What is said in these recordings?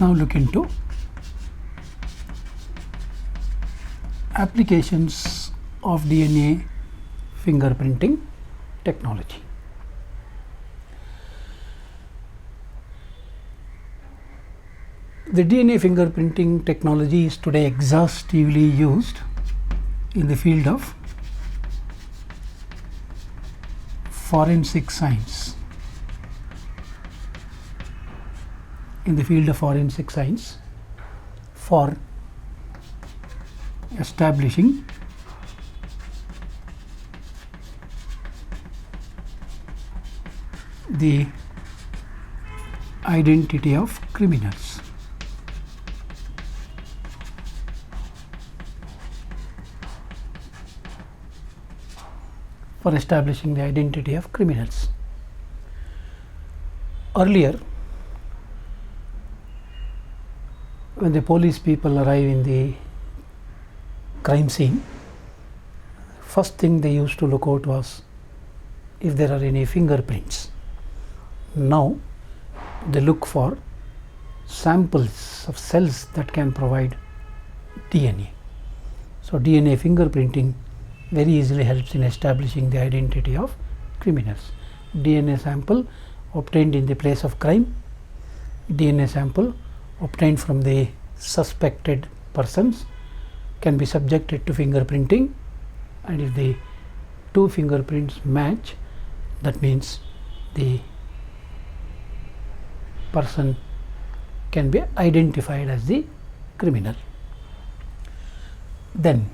now look into applications of DNA fingerprinting technology. The DNA fingerprinting technology is today exhaustively used in the field of forensic science. For establishing the identity of criminals. Earlier, when the police people arrive in the crime scene, first thing they used to look out was if there are any fingerprints. Now they look for samples of cells that can provide DNA. So DNA fingerprinting very easily helps in establishing the identity of criminals. DNA sample obtained in the place of crime, DNA sample obtained from the suspected persons can be subjected to fingerprinting, and if the two fingerprints match, that means the person can be identified as the criminal. Then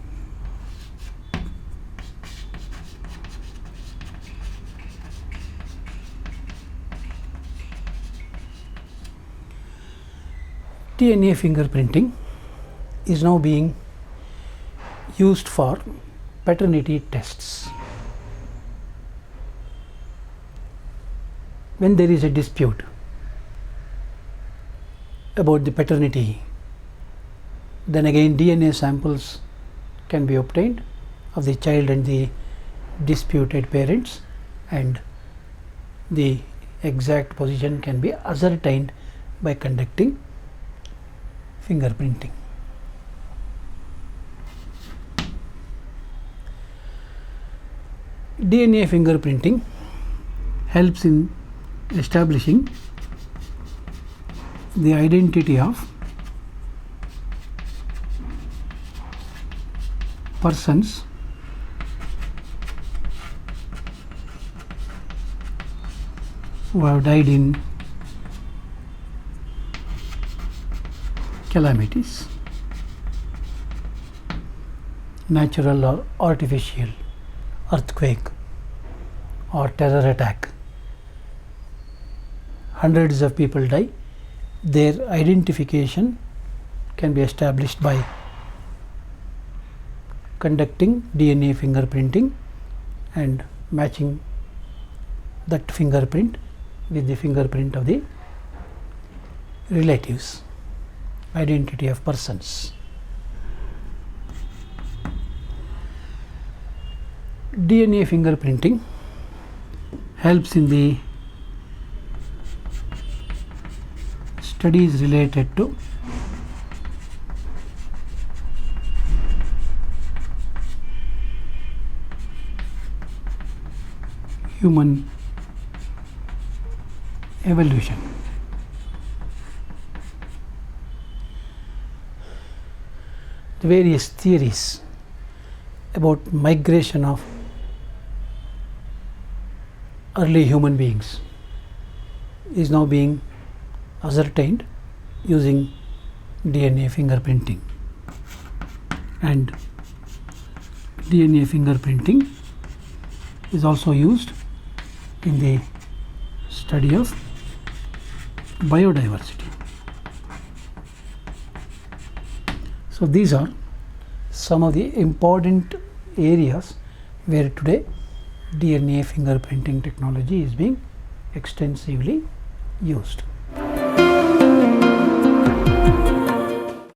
DNA fingerprinting is now being used for paternity tests. When there is a dispute about the paternity, then again DNA samples can be obtained of the child and the disputed parents, and the exact position can be ascertained by conducting fingerprinting. DNA fingerprinting helps in establishing the identity of persons who have died in calamities, natural or artificial, earthquake or terror attack. Hundreds of people die. Their identification can be established by conducting DNA fingerprinting and matching that fingerprint with the fingerprint of the relatives. Identity of persons. DNA fingerprinting helps in the studies related to human evolution. The various theories about migration of early human beings is now being ascertained using DNA fingerprinting, and DNA fingerprinting is also used in the study of biodiversity. So these are some of the important areas where today DNA fingerprinting technology is being extensively used.